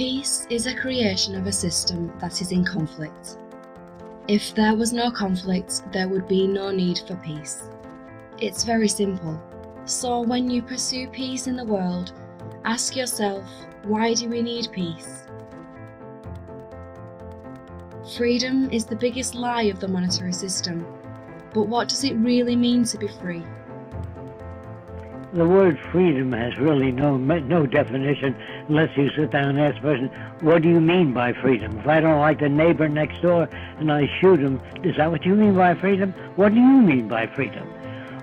Peace is a creation of a system that is in conflict. If there was no conflict, there would be no need for peace. It's very simple. So when you pursue peace in the world, ask yourself, why do we need peace? Freedom is the biggest lie of the monetary system. But what does it really mean to be free? The word freedom has really no definition unless you sit down and ask the person, what do you mean by freedom? If I don't like the neighbor next door and I shoot him, is that what you mean by freedom? What do you mean by freedom?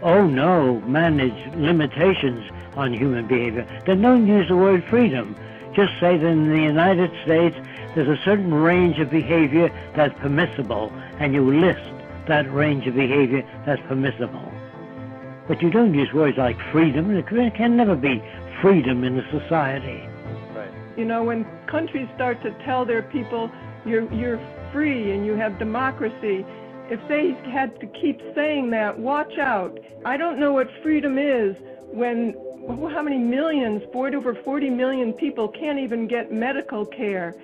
Oh no, manage limitations on human behavior. Then don't use the word freedom. Just say that in the United States there's a certain range of behavior that's permissible, and you list that range of behavior that's permissible. But you don't use words like freedom. There can never be freedom in a society. Right. You know, when countries start to tell their people, you're free and you have democracy, if they had to keep saying that, watch out. I don't know what freedom is when, how many millions, over 40 million people can't even get medical care.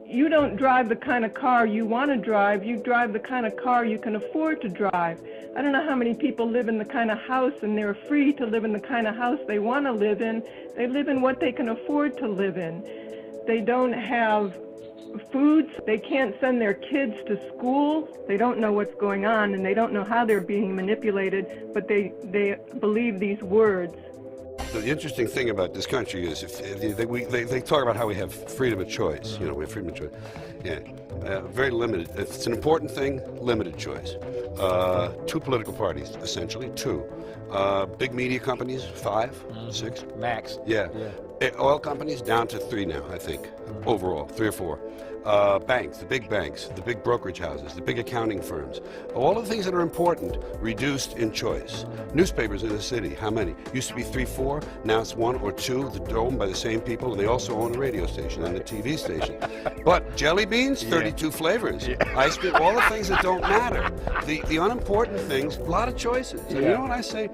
You don't drive the kind of car you want to drive, you drive the kind of car you can afford to drive. I don't know how many people live in the kind of house and they're free to live in the kind of house they want to live in. They live in what they can afford to live in. They don't have foods, they can't send their kids to school, they don't know what's going on and they don't know how they're being manipulated, but they believe these words. The interesting thing about this country is they talk about how we have freedom of choice. You know, we have freedom of choice. Yeah, very limited. If it's an important thing, limited choice. 2 political parties, essentially, 2. Big media companies, 5, 6. Max. Yeah. Oil companies down to 3 now, I think, overall, 3 or 4. Banks, the big brokerage houses, the big accounting firms, all of the things that are important reduced in choice. Newspapers in the city, how many? Used to be 3, 4, now it's 1 or 2. They're owned by the same people, and they also own a radio station and a TV station. But jelly beans, 32 flavors. Ice cream, all the things that don't matter. The unimportant things, a lot of choices. And you know what I say?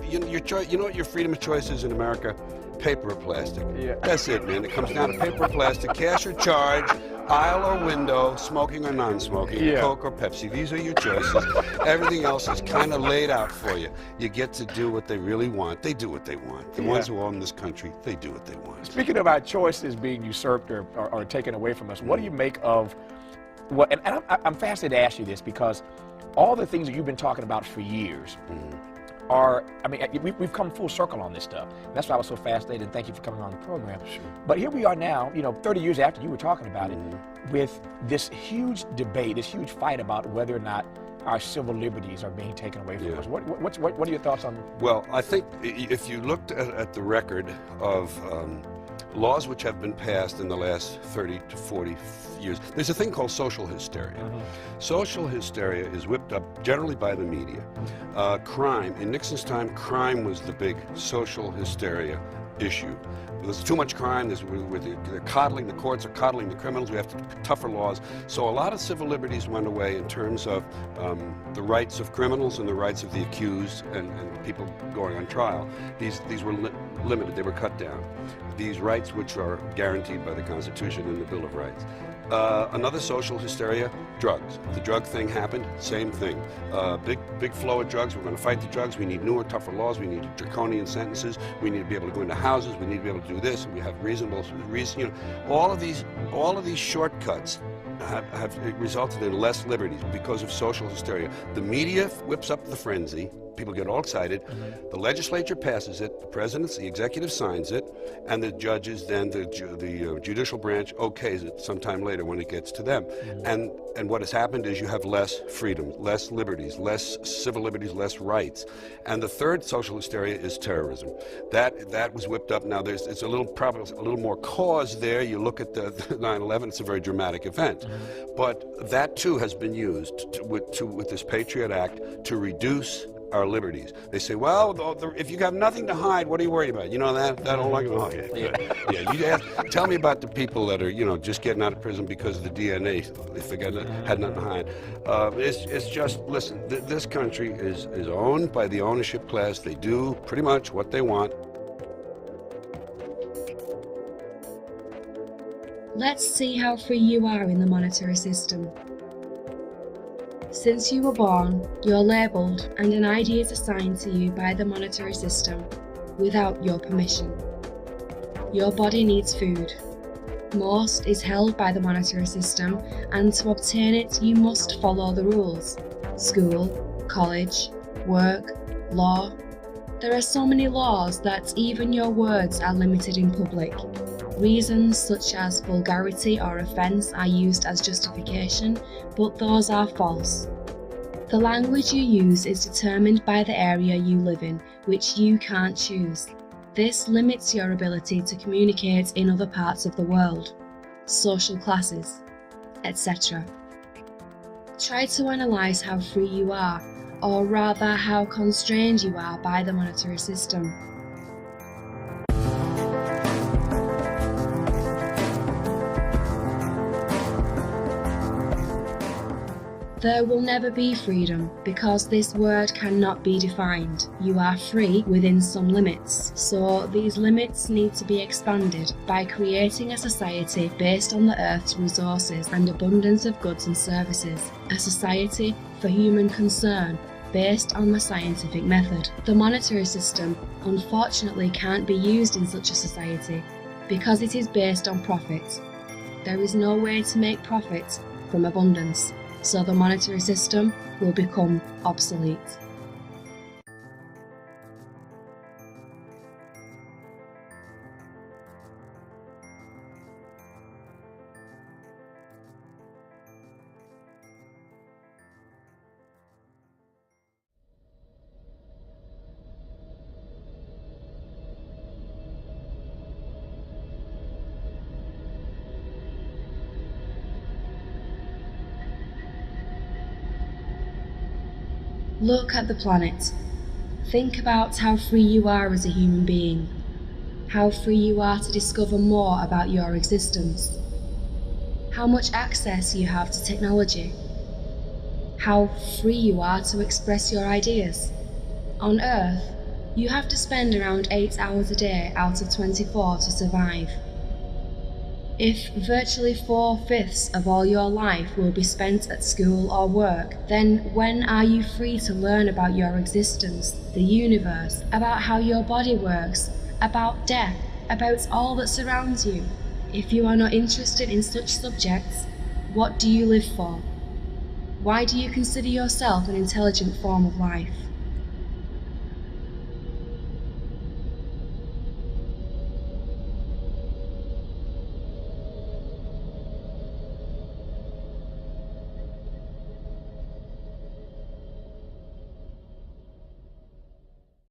You know what your freedom of choice is in America? Paper or plastic. That's it, man. It comes down to paper or plastic, cash or charge, aisle or window, smoking or non-smoking, Coke or Pepsi. These are your choices. Everything else is kind of laid out for you. You get to do what they really want. They do what they want. The ones who own this country, they do what they want. Speaking of our choices being usurped or taken away from us, what do you make of what, and I'm fascinated to ask you this because all the things that you've been talking about for years, I mean, we've come full circle on this stuff. And that's why I was so fascinated, and thank you for coming on the program. Sure. But here we are now, 30 years after you were talking about it, with this huge debate, this huge fight about whether or not our civil liberties are being taken away from us. What are your thoughts on? Well, I think if you looked at the record of laws which have been passed in the last 30 to 40 years, there's a thing called social hysteria. Social hysteria is whipped up generally by the media. Crime, in Nixon's time, crime was the big social hysteria issue. There's too much crime, they're coddling, the courts are coddling the criminals, we have tougher laws. So a lot of civil liberties went away in terms of the rights of criminals and the rights of the accused and people going on trial. These were limited, they were cut down. These rights which are guaranteed by the Constitution and the Bill of Rights. Another social hysteria, drugs. The drug thing happened, same thing. Big flow of drugs, we're going to fight the drugs, we need newer, tougher laws, we need draconian sentences, we need to be able to go into houses, we need to be able to do this, and we have reasonable, all of these shortcuts have resulted in less liberties because of social hysteria. The media whips up the frenzy, people get all excited, the legislature passes it, the executive signs it, and the judges, then the judicial branch okays it sometime later when it gets to them. And what has happened is you have less freedom, less liberties, less civil liberties, less rights. And the third social hysteria is terrorism. That was whipped up. Now it's a little more cause there. You look at the 9/11, it's a very dramatic event. But that too has been used with this Patriot Act to reduce our liberties. They say, well, if you have nothing to hide, what are you worried about? You know that whole argument? Tell me about the people that are, just getting out of prison because of the DNA, if they had nothing to hide. It's just, listen, this country is owned by the ownership class. They do pretty much what they want. Let's see how free you are in the monetary system. Since you were born, you're labelled and an ID is assigned to you by the monetary system without your permission. Your body needs food. Most is held by the monetary system, and to obtain it you must follow the rules. School, college, work, law. There are so many laws that even your words are limited in public. Reasons such as vulgarity or offence are used as justification, but those are false. The language you use is determined by the area you live in, which you can't choose. This limits your ability to communicate in other parts of the world, social classes, etc. Try to analyse how free you are, or rather how constrained you are by the monetary system. There will never be freedom because this word cannot be defined. You are free within some limits, so these limits need to be expanded by creating a society based on the Earth's resources and abundance of goods and services, a society for human concern based on the scientific method. The monetary system unfortunately can't be used in such a society because it is based on profit. There is no way to make profit from abundance, so the monetary system will become obsolete. Look at the planet. Think about how free you are as a human being. How free you are to discover more about your existence. How much access you have to technology. How free you are to express your ideas. On Earth, you have to spend around 8 hours a day out of 24 to survive. If virtually 4/5 of all your life will be spent at school or work, then when are you free to learn about your existence, the universe, about how your body works, about death, about all that surrounds you? If you are not interested in such subjects, what do you live for? Why do you consider yourself an intelligent form of life?